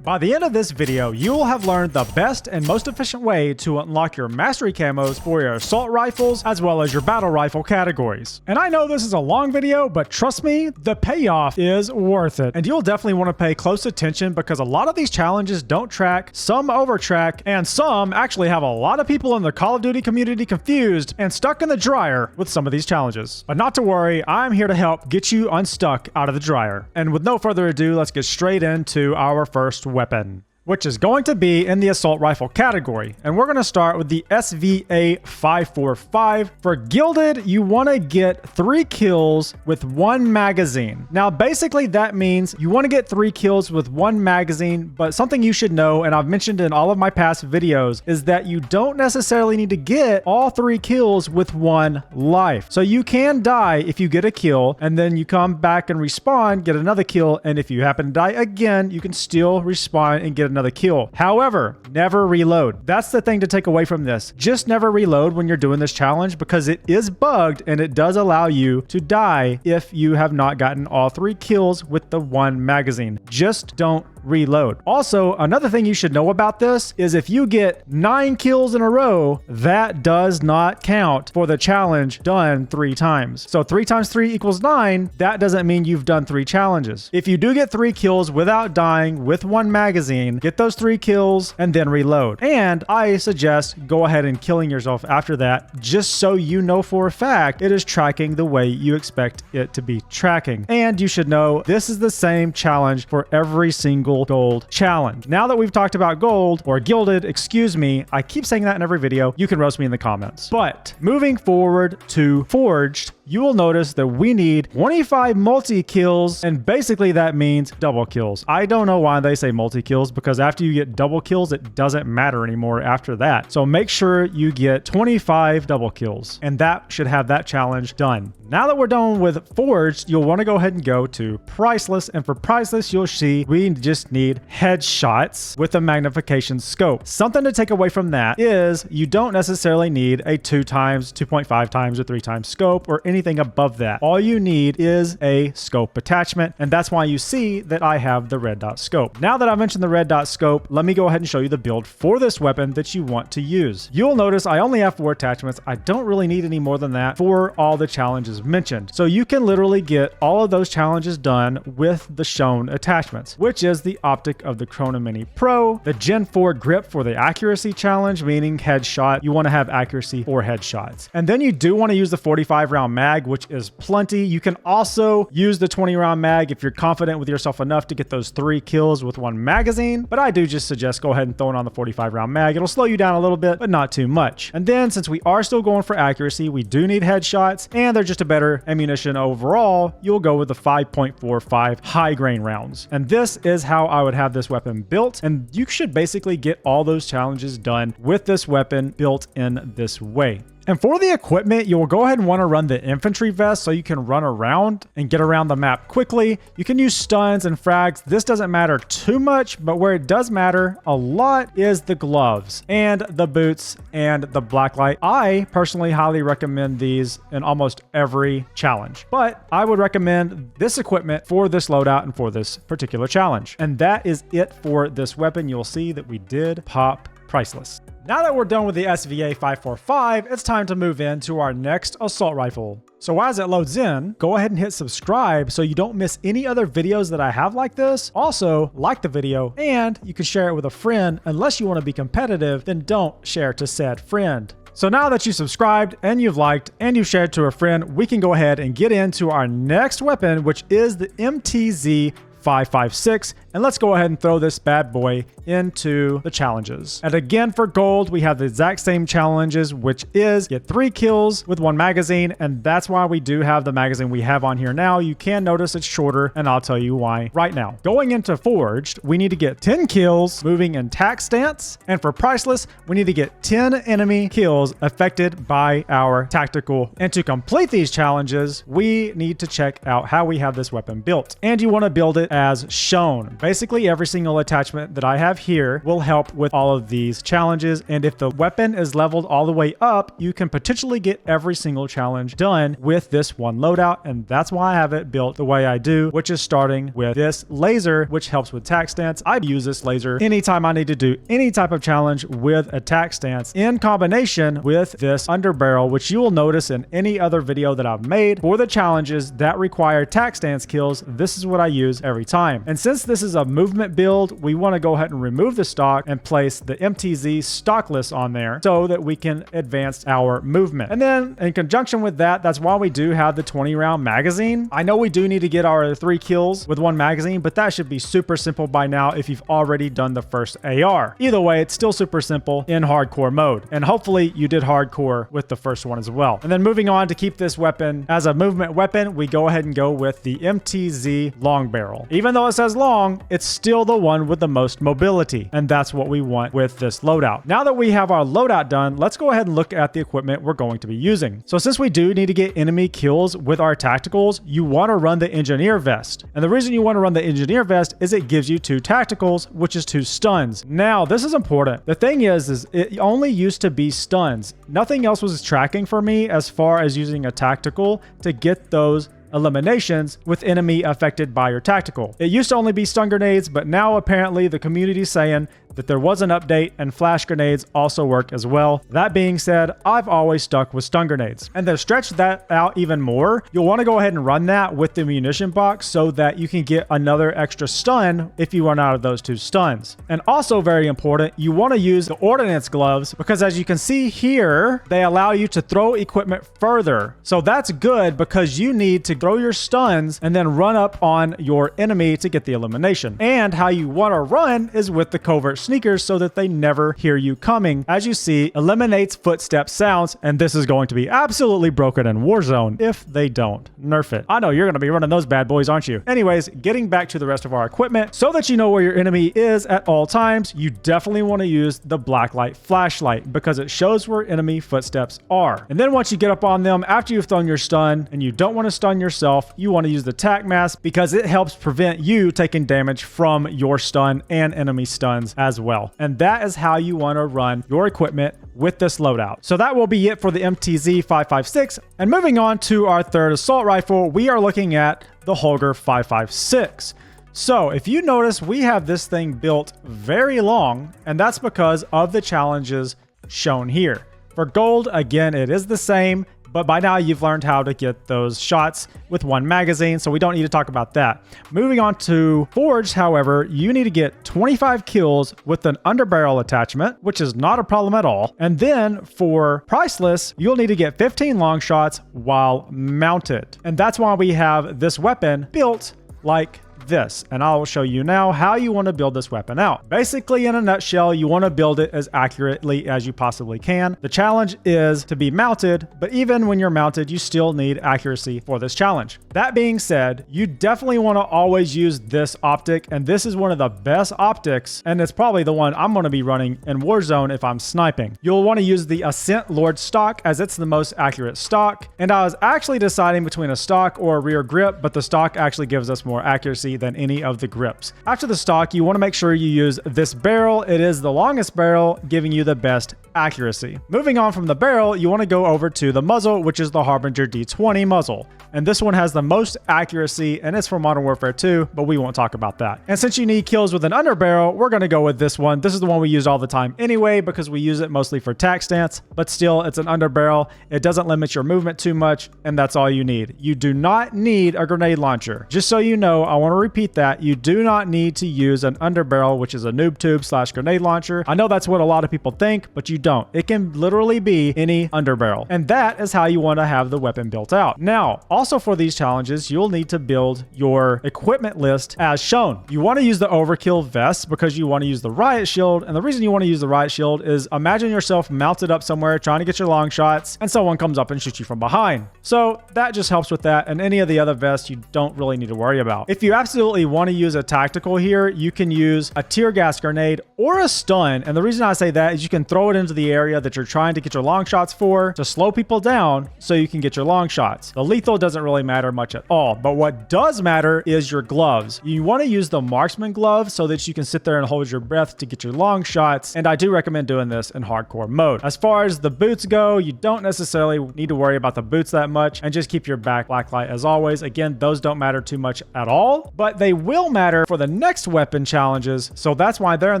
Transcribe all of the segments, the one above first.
By the end of this video, you will have learned the best and most efficient way to unlock your mastery camos for your assault rifles as well as your battle rifle categories. And I know this is a long video, but trust me, the payoff is worth it. And you'll definitely want to pay close attention because a lot of these challenges don't track, some over track, and some actually have a lot of people in the Call of Duty community confused and stuck in the dryer with some of these challenges. But not to worry, I'm here to help get you unstuck out of the dryer. And with no further ado, let's get straight into our first weapon, which is going to be in the assault rifle category. And we're going to start with the SVA-545. For Gilded, you want to get 3 kills with 1 magazine. Now, basically that means you want to get 3 kills with 1 magazine, but something you should know, and I've mentioned in all of my past videos, is that you don't necessarily need to get all 3 kills with 1 life. So you can die if you get a kill, and then you come back and respawn, get another kill, and if you happen to die again, you can still respawn and get another kill. However, never reload. That's the thing to take away from this. Just never reload when you're doing this challenge because it is bugged and it does allow you to die if you have not gotten all 3 kills with the 1 magazine. Just don't reload. Also, another thing you should know about this is if you get 9 kills in a row, that does not count for the challenge done 3 times. So 3 times 3 equals 9. That doesn't mean you've done 3 challenges. If you do get 3 kills without dying with 1 magazine, get those 3 kills and then reload. And I suggest go ahead and killing yourself after that, just so you know for a fact it is tracking the way you expect it to be tracking. And you should know this is the same challenge for every single gold challenge. Now that we've talked about gold, or gilded, excuse me, I keep saying that in every video, you can roast me in the comments. But moving forward to forged, you will notice that we need 25 multi-kills, and basically that means double kills. I don't know why they say multi-kills, because after you get double kills, it doesn't matter anymore after that. So make sure you get 25 double kills, and that should have that challenge done. Now that we're done with forged, you'll want to go ahead and go to priceless, and for priceless, you'll see we just need headshots with a magnification scope. Something to take away from that is you don't necessarily need a 2 times, 2.5 times, or 3 times scope or anything above that. All you need is a scope attachment, and that's why you see that I have the red dot scope. Now that I mentioned the red dot scope, let me go ahead and show you the build for this weapon that you want to use. You'll notice I only have 4 attachments. I don't really need any more than that for all the challenges mentioned. So you can literally get all of those challenges done with the shown attachments, which is the optic of the Chrono Mini Pro, the Gen 4 grip for the accuracy challenge, meaning headshot. You want to have accuracy for headshots. And then you do want to use the 45 round mag, which is plenty. You can also use the 20 round mag if you're confident with yourself enough to get those 3 kills with 1 magazine. But I do just suggest go ahead and throw it on the 45 round mag. It'll slow you down a little bit, but not too much. And then since we are still going for accuracy, we do need headshots, and they're just a better ammunition overall. You'll go with the 5.45 high grain rounds. And this is how I would have this weapon built, and you should basically get all those challenges done with this weapon built in this way. And for the equipment, you'll go ahead and want to run the infantry vest so you can run around and get around the map quickly. You can use stuns and frags. This doesn't matter too much, but where it does matter a lot is the gloves and the boots and the blacklight. I personally highly recommend these in almost every challenge, but I would recommend this equipment for this loadout and for this particular challenge. And that is it for this weapon. You'll see that we did pop priceless. Now that we're done with the SVA-545, it's time to move into our next assault rifle. So as it loads in, go ahead and hit subscribe so you don't miss any other videos that I have like this. Also, like the video, and you can share it with a friend. Unless you want to be competitive, then don't share to said friend. So now that you subscribed and you've liked and you've shared to a friend, we can go ahead and get into our next weapon, which is the MTZ-556, and let's go ahead and throw this bad boy into the challenges. And again, for gold, we have the exact same challenges, which is get 3 kills with 1 magazine, and that's why we do have the magazine we have on here now. You can notice it's shorter, and I'll tell you why right now. Going into forged, we need to get 10 kills moving in tac stance, and for priceless, we need to get 10 enemy kills affected by our tactical. And to complete these challenges, we need to check out how we have this weapon built, and you want to build it as shown. Basically, every single attachment that I have here will help with all of these challenges. And if the weapon is leveled all the way up, you can potentially get every single challenge done with this one loadout. And that's why I have it built the way I do, which is starting with this laser, which helps with attack stance. I use this laser anytime I need to do any type of challenge with attack stance in combination with this underbarrel, which you will notice in any other video that I've made for the challenges that require attack stance kills. This is what I use every time. And since this is a movement build, we want to go ahead and remove the stock and place the MTZ stock list on there so that we can advance our movement. And then in conjunction with that, that's why we do have the 20 round magazine. I know we do need to get our 3 kills with 1 magazine, but that should be super simple by now if you've already done the first AR. Either way, it's still super simple in hardcore mode. And hopefully you did hardcore with the first one as well. And then moving on, to keep this weapon as a movement weapon, we go ahead and go with the MTZ long barrel. Even though it says long, it's still the one with the most mobility. And that's what we want with this loadout. Now that we have our loadout done, let's go ahead and look at the equipment we're going to be using. So since we do need to get enemy kills with our tacticals, you want to run the engineer vest. And the reason you want to run the engineer vest is it gives you 2 tacticals, which is 2 stuns. Now, this is important. The thing is it only used to be stuns. Nothing else was tracking for me as far as using a tactical to get those eliminations with enemy affected by your tactical. It used to only be stun grenades, but now apparently the community is saying that there was an update and flash grenades also work as well. That being said, I've always stuck with stun grenades. And to stretch that out even more, you'll want to go ahead and run that with the munition box so that you can get another extra stun if you run out of those 2 stuns. And also very important, you want to use the ordnance gloves because as you can see here, they allow you to throw equipment further. So that's good because you need to throw your stuns and then run up on your enemy to get the elimination. And how you want to run is with the covert sneakers so that they never hear you coming. As you see, eliminates footstep sounds, and this is going to be absolutely broken in Warzone if they don't nerf it. I know you're going to be running those bad boys, aren't you? Anyways, getting back to the rest of our equipment, so that you know where your enemy is at all times, you definitely want to use the blacklight flashlight because it shows where enemy footsteps are. And then once you get up on them, after you've thrown your stun and you don't want to stun yourself, you want to use the tac mask because it helps prevent you taking damage from your stun and enemy stuns as well. And that is how you want to run your equipment with this loadout. So that will be it for the MTZ 556. And moving on to our 3rd assault rifle, we are looking at the Holger 556. So if you notice, we have this thing built very long, and that's because of the challenges shown here. For gold, again, it is the same. But by now you've learned how to get those shots with 1 magazine, so we don't need to talk about that. Moving on to Forged, however, you need to get 25 kills with an underbarrel attachment, which is not a problem at all. And then for Priceless, you'll need to get 15 long shots while mounted. And that's why we have this weapon built like this, and I will show you now how you want to build this weapon out. Basically, in a nutshell, you want to build it as accurately as you possibly can. The challenge is to be mounted, but even when you're mounted, you still need accuracy for this challenge. That being said, you definitely want to always use this optic, and this is one of the best optics, and it's probably the one I'm going to be running in Warzone if I'm sniping. You'll want to use the Ascent Lord stock as it's the most accurate stock, and I was actually deciding between a stock or a rear grip, but the stock actually gives us more accuracy than any of the grips. After the stock, you want to make sure you use this barrel. It is the longest barrel, giving you the best accuracy. Moving on from the barrel, you want to go over to the muzzle, which is the Harbinger D20 muzzle. And this one has the most accuracy, and it's for Modern Warfare 2, but we won't talk about that. And since you need kills with an underbarrel, we're going to go with this one. This is the one we use all the time anyway, because we use it mostly for tac stance, but still, it's an underbarrel. It doesn't limit your movement too much, and that's all you need. You do not need a grenade launcher. Just so you know, I want to repeat that. You do not need to use an underbarrel, which is a noob tube / grenade launcher. I know that's what a lot of people think, but you don't. It can literally be any underbarrel. And that is how you want to have the weapon built out. Now, also for these challenges, you'll need to build your equipment list as shown. You want to use the overkill vest because you want to use the riot shield. And the reason you want to use the riot shield is imagine yourself mounted up somewhere trying to get your long shots and someone comes up and shoots you from behind. So that just helps with that. And any of the other vests you don't really need to worry about. If you absolutely want to use a tactical here, you can use a tear gas grenade or a stun. And the reason I say that is you can throw it into portions of the area that you're trying to get your long shots for to slow people down so you can get your long shots. The lethal doesn't really matter much at all, but what does matter is your gloves. You want to use the marksman gloves so that you can sit there and hold your breath to get your long shots, and I do recommend doing this in hardcore mode. As far as the boots go, you don't necessarily need to worry about the boots that much, and just keep your back blacklight as always. Again, those don't matter too much at all, but they will matter for the next weapon challenges, so that's why they're in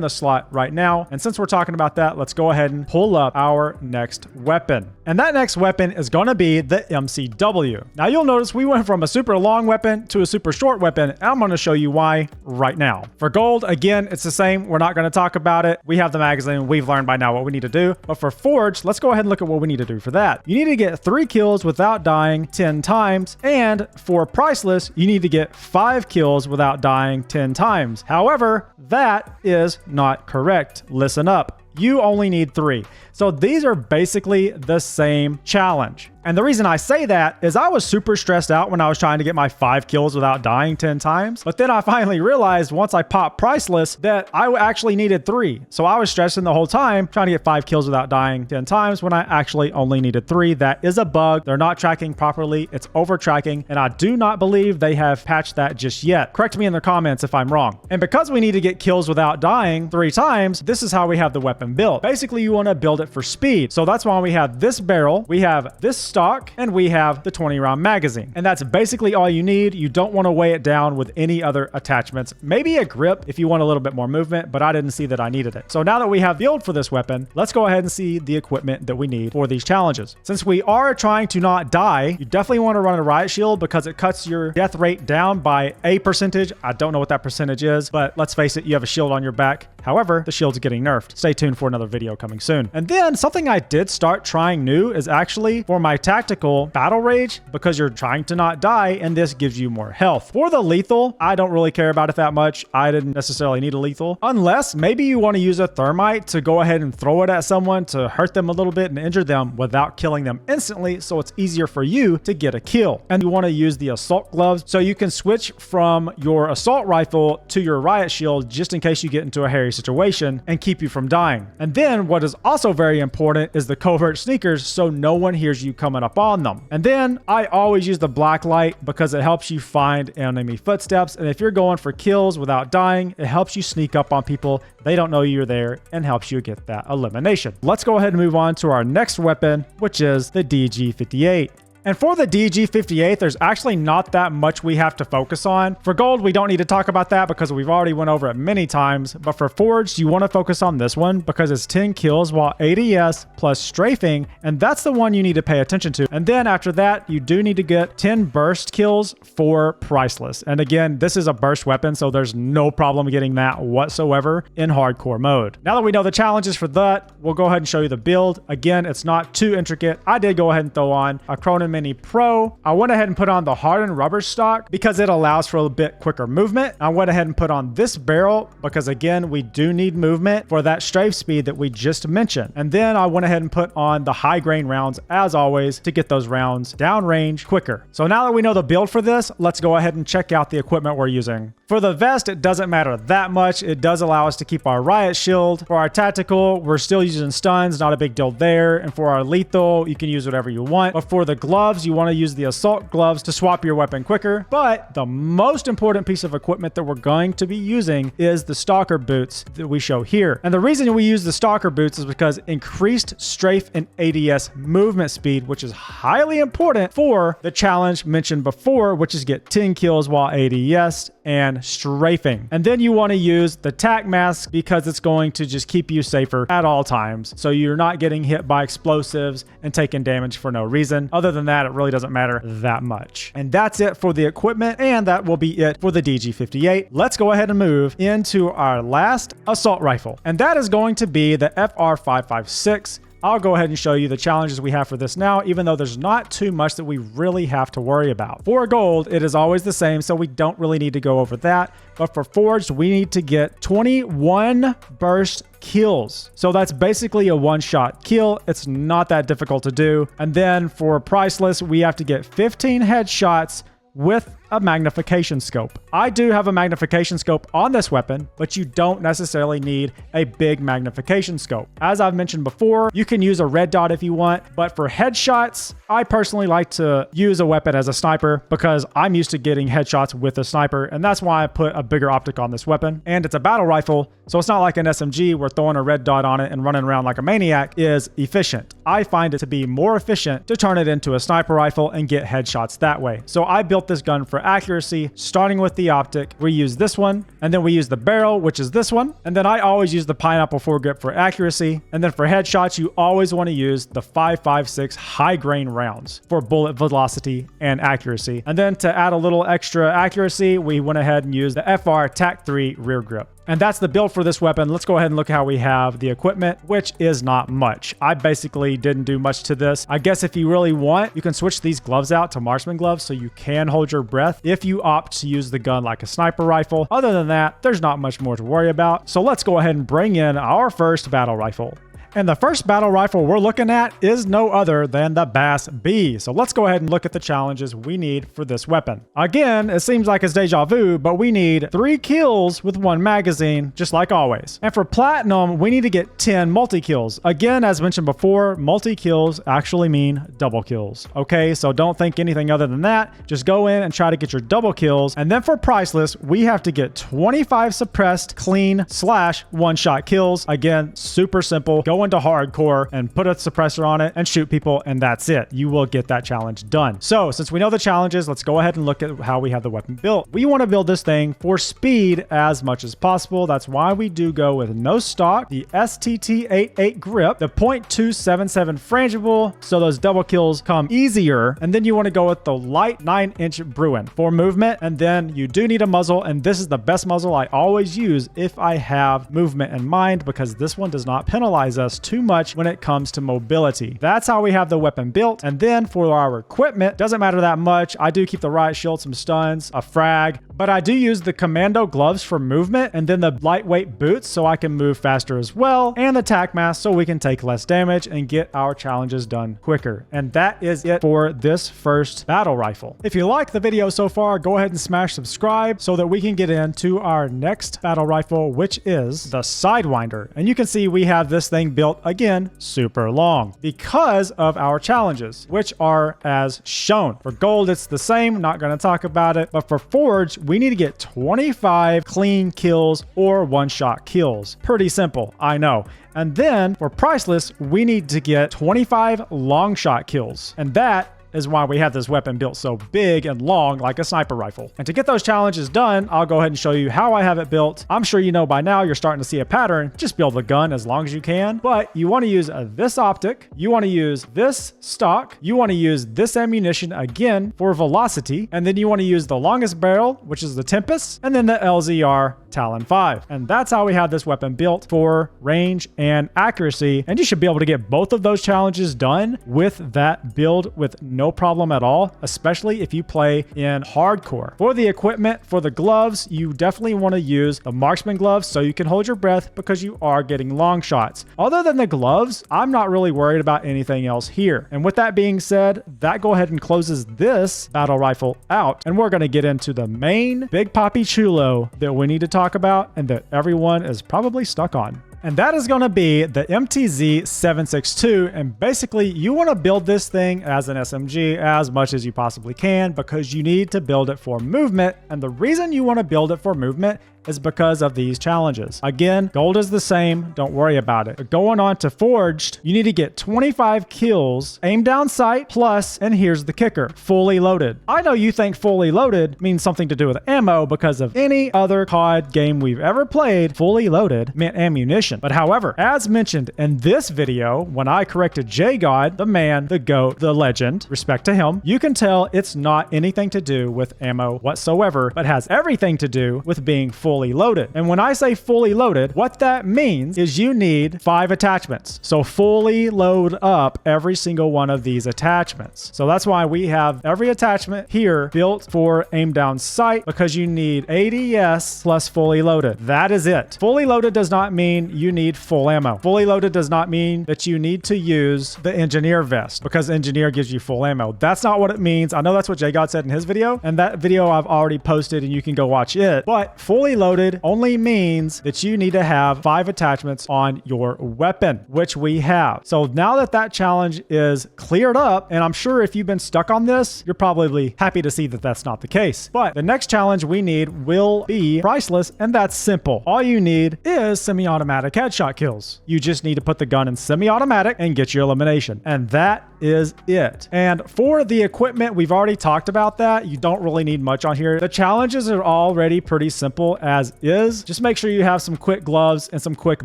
the slot right now. And since we're talking about that, let's go ahead and pull up our next weapon. And that next weapon is going to be the MCW. Now you'll notice we went from a super long weapon to a super short weapon, and I'm going to show you why right now. For gold, again, it's the same. We're not going to talk about it. We have the magazine. We've learned by now what we need to do. But for forged, let's go ahead and look at what we need to do for that. You need to get 3 kills without dying 10 times. And for priceless, you need to get 5 kills without dying 10 times. However, that is not correct. Listen up. You only need 3. So these are basically the same challenge. And the reason I say that is I was super stressed out when I was trying to get my 5 kills without dying 10 times. But then I finally realized once I popped priceless that I actually needed 3. So I was stressing the whole time trying to get 5 kills without dying 10 times when I actually only needed 3. That is a bug. They're not tracking properly. It's over tracking. And I do not believe they have patched that just yet. Correct me in the comments if I'm wrong. And because we need to get kills without dying 3 times, this is how we have the weapon built. Basically, you want to build it for speed. So that's why we have this barrel, we have this stock, and we have the 20 round magazine. And that's basically all you need. You don't want to weigh it down with any other attachments. Maybe a grip if you want a little bit more movement, but I didn't see that I needed it. So now that we have the build for this weapon, let's go ahead and see the equipment that we need for these challenges. Since we are trying to not die, you definitely want to run a riot shield because it cuts your death rate down by a percentage. I don't know what that percentage is, but let's face it, you have a shield on your back. However, the shield's getting nerfed. Stay tuned for another video coming soon. And then something I did start trying new is actually for my tactical battle rage, because you're trying to not die and this gives you more health. For the lethal, I don't really care about it that much. I didn't necessarily need a lethal unless maybe you want to use a thermite to go ahead and throw it at someone to hurt them a little bit and injure them without killing them instantly, so it's easier for you to get a kill. And you want to use the assault gloves so you can switch from your assault rifle to your riot shield just in case you get into a hairy situation and keep you from dying. And then what is also very important is the covert sneakers so no one hears you coming up on them. And then I always use the black light because it helps you find enemy footsteps, and if you're going for kills without dying, it helps you sneak up on people. They don't know you're there and helps you get that elimination. Let's go ahead and move on to our next weapon, which is the DG58. And for the DG58, there's actually not that much we have to focus on. For gold, we don't need to talk about that because we've already went over it many times. But for forged, you want to focus on this one because it's 10 kills while ADS plus strafing, and that's the one you need to pay attention to. And then after that, you do need to get 10 burst kills for priceless. And again, this is a burst weapon, so there's no problem getting that whatsoever in hardcore mode. Now that we know the challenges for that, we'll go ahead and show you the build. Again, it's not too intricate. I did go ahead and throw on a Cronin Mini Pro. I went ahead and put on the hardened rubber stock because it allows for a bit quicker movement. I went ahead and put on this barrel because again, we do need movement for that strafe speed that we just mentioned. And then I went ahead and put on the high grain rounds as always to get those rounds downrange quicker. So now that we know the build for this, let's go ahead and check out the equipment we're using. For the vest, it doesn't matter that much. It does allow us to keep our riot shield. For our tactical, we're still using stuns, not a big deal there. And for our lethal, you can use whatever you want. But for the gloves, you want to use the assault gloves to swap your weapon quicker. But the most important piece of equipment that we're going to be using is the stalker boots that we show here. And the reason we use the stalker boots is because increased strafe and ADS movement speed, which is highly important for the challenge mentioned before, which is get 10 kills while ADS and strafing. And then you want to use the tac mask because it's going to just keep you safer at all times. So you're not getting hit by explosives and taking damage for no reason. Other than that, it really doesn't matter that much. And that's it for the equipment, and that will be it for the DG58. Let's go ahead and move into our last assault rifle. And that is going to be the FR556. I'll go ahead and show you the challenges we have for this now, even though there's not too much that we really have to worry about. For gold, it is always the same, so we don't really need to go over that. But for forged, we need to get 21 burst kills. So that's basically a one-shot kill. It's not that difficult to do. And then for priceless, we have to get 15 headshots with a magnification scope. I do have a magnification scope on this weapon, but you don't necessarily need a big magnification scope. As I've mentioned before, you can use a red dot if you want, but for headshots, I personally like to use a weapon as a sniper because I'm used to getting headshots with a sniper, and that's why I put a bigger optic on this weapon. And it's a battle rifle, so it's not like an SMG where throwing a red dot on it and running around like a maniac is efficient. I find it to be more efficient to turn it into a sniper rifle and get headshots that way. So I built this gun for accuracy, starting with the optic. We use this one, and then we use the barrel, which is this one. And then I always use the pineapple foregrip for accuracy. And then for headshots, you always want to use the 5.56 high grain rounds for bullet velocity and accuracy. And then to add a little extra accuracy, we went ahead and used the FR TAC-3 rear grip. And that's the build for this weapon. Let's go ahead and look how we have the equipment, which is not much. I basically didn't do much to this. I guess if you really want, you can switch these gloves out to marksman gloves so you can hold your breath if you opt to use the gun like a sniper rifle. Other than that, there's not much more to worry about. So let's go ahead and bring in our first battle rifle. And the first battle rifle we're looking at is no other than the Bass B. So let's go ahead and look at the challenges we need for this weapon. Again, it seems like it's deja vu, but we need 3 kills with 1 magazine, just like always. And for platinum, we need to get 10 multi-kills. Again, as mentioned before, multi-kills actually mean double kills. Okay, so don't think anything other than that. Just go in and try to get your double kills. And then for priceless, we have to get 25 suppressed, clean / one-shot kills. Again, super simple. Go into hardcore and put a suppressor on it and shoot people, and that's it. You will get that challenge done. So since we know the challenges, let's go ahead and look at how we have the weapon built. We want to build this thing for speed as much as possible. That's why we do go with no stock, the STT-88 grip, the .277 frangible, so those double kills come easier. And then you want to go with the light 9-inch Bruin for movement. And then you do need a muzzle, and this is the best muzzle I always use if I have movement in mind, because this one does not penalize us too much when it comes to mobility. That's how we have the weapon built. And then for our equipment, doesn't matter that much. I do keep the riot shield, some stuns, a frag, but I do use the commando gloves for movement, and then the lightweight boots so I can move faster as well, and the tac mask so we can take less damage and get our challenges done quicker. And that is it for this first battle rifle. If you like the video so far, go ahead and smash subscribe so that we can get into our next battle rifle, which is the Sidewinder. And you can see we have this thing built again super long because of our challenges, which are as shown. For gold, it's the same, not going to talk about it, but for forge, we need to get 25 clean kills or one-shot kills. Pretty simple, I know. And then for priceless, we need to get 25 long shot kills, and that is why we have this weapon built so big and long like a sniper rifle. And to get those challenges done, I'll go ahead and show you how I have it built. I'm sure you know by now, you're starting to see a pattern. Just build the gun as long as you can, but you want to use this optic, you want to use this stock, you want to use this ammunition again for velocity, and then you want to use the longest barrel, which is the Tempest, and then the LZR Talon 5. And that's how we have this weapon built for range and accuracy. And you should be able to get both of those challenges done with that build with no problem at all, especially if you play in hardcore. For the equipment, for the gloves, you definitely want to use the marksman gloves so you can hold your breath because you are getting long shots. Other than the gloves, I'm not really worried about anything else here. And with that being said, that go ahead and closes this battle rifle out. And we're going to get into the main Big Papi Chulo that we need to talk about and that everyone is probably stuck on. And that is going to be the MTZ-762. And basically, you want to build this thing as an SMG as much as you possibly can because you need to build it for movement. And the reason you want to build it for movement is because of these challenges. Again, gold is the same. Don't worry about it. But going on to forged, you need to get 25 kills, aim down sight, plus, and here's the kicker, fully loaded. I know you think fully loaded means something to do with ammo because of any other COD game we've ever played, fully loaded meant ammunition. But however, as mentioned in this video, when I corrected J-God, the man, the GOAT, the legend, respect to him, you can tell it's not anything to do with ammo whatsoever, but has everything to do with being fully fully loaded. And when I say fully loaded, what that means is you need 5 attachments. So fully load up every single one of these attachments. So that's why we have every attachment here built for aim down sight, because you need ADS plus fully loaded. That is it. Fully loaded does not mean you need full ammo. Fully loaded does not mean that you need to use the engineer vest because engineer gives you full ammo. That's not what it means. I know that's what JGod said in his video, and that video I've already posted and you can go watch it. But fully loaded only means that you need to have 5 attachments on your weapon, which we have. So now that that challenge is cleared up, and I'm sure if you've been stuck on this, you're probably happy to see that that's not the case. But the next challenge we need will be priceless, and that's simple. All you need is semi-automatic headshot kills. You just need to put the gun in semi-automatic and get your elimination. And that is it. And for the equipment, we've already talked about that. You don't really need much on here. The challenges are already pretty simple as is. Just make sure you have some quick gloves and some quick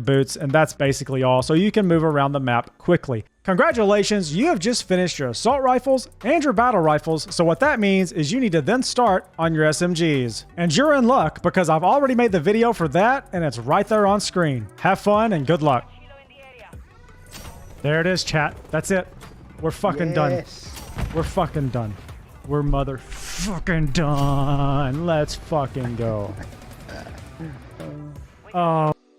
boots, and that's basically all. So you can move around the map quickly. Congratulations, you have just finished your assault rifles and your battle rifles. So what that means is you need to then start on your SMGs. And you're in luck because I've already made the video for that and it's right there on screen. Have fun and good luck. There it is, chat. That's it. We're fucking done. We're fucking done. We're motherfucking done. Let's fucking go. Oh.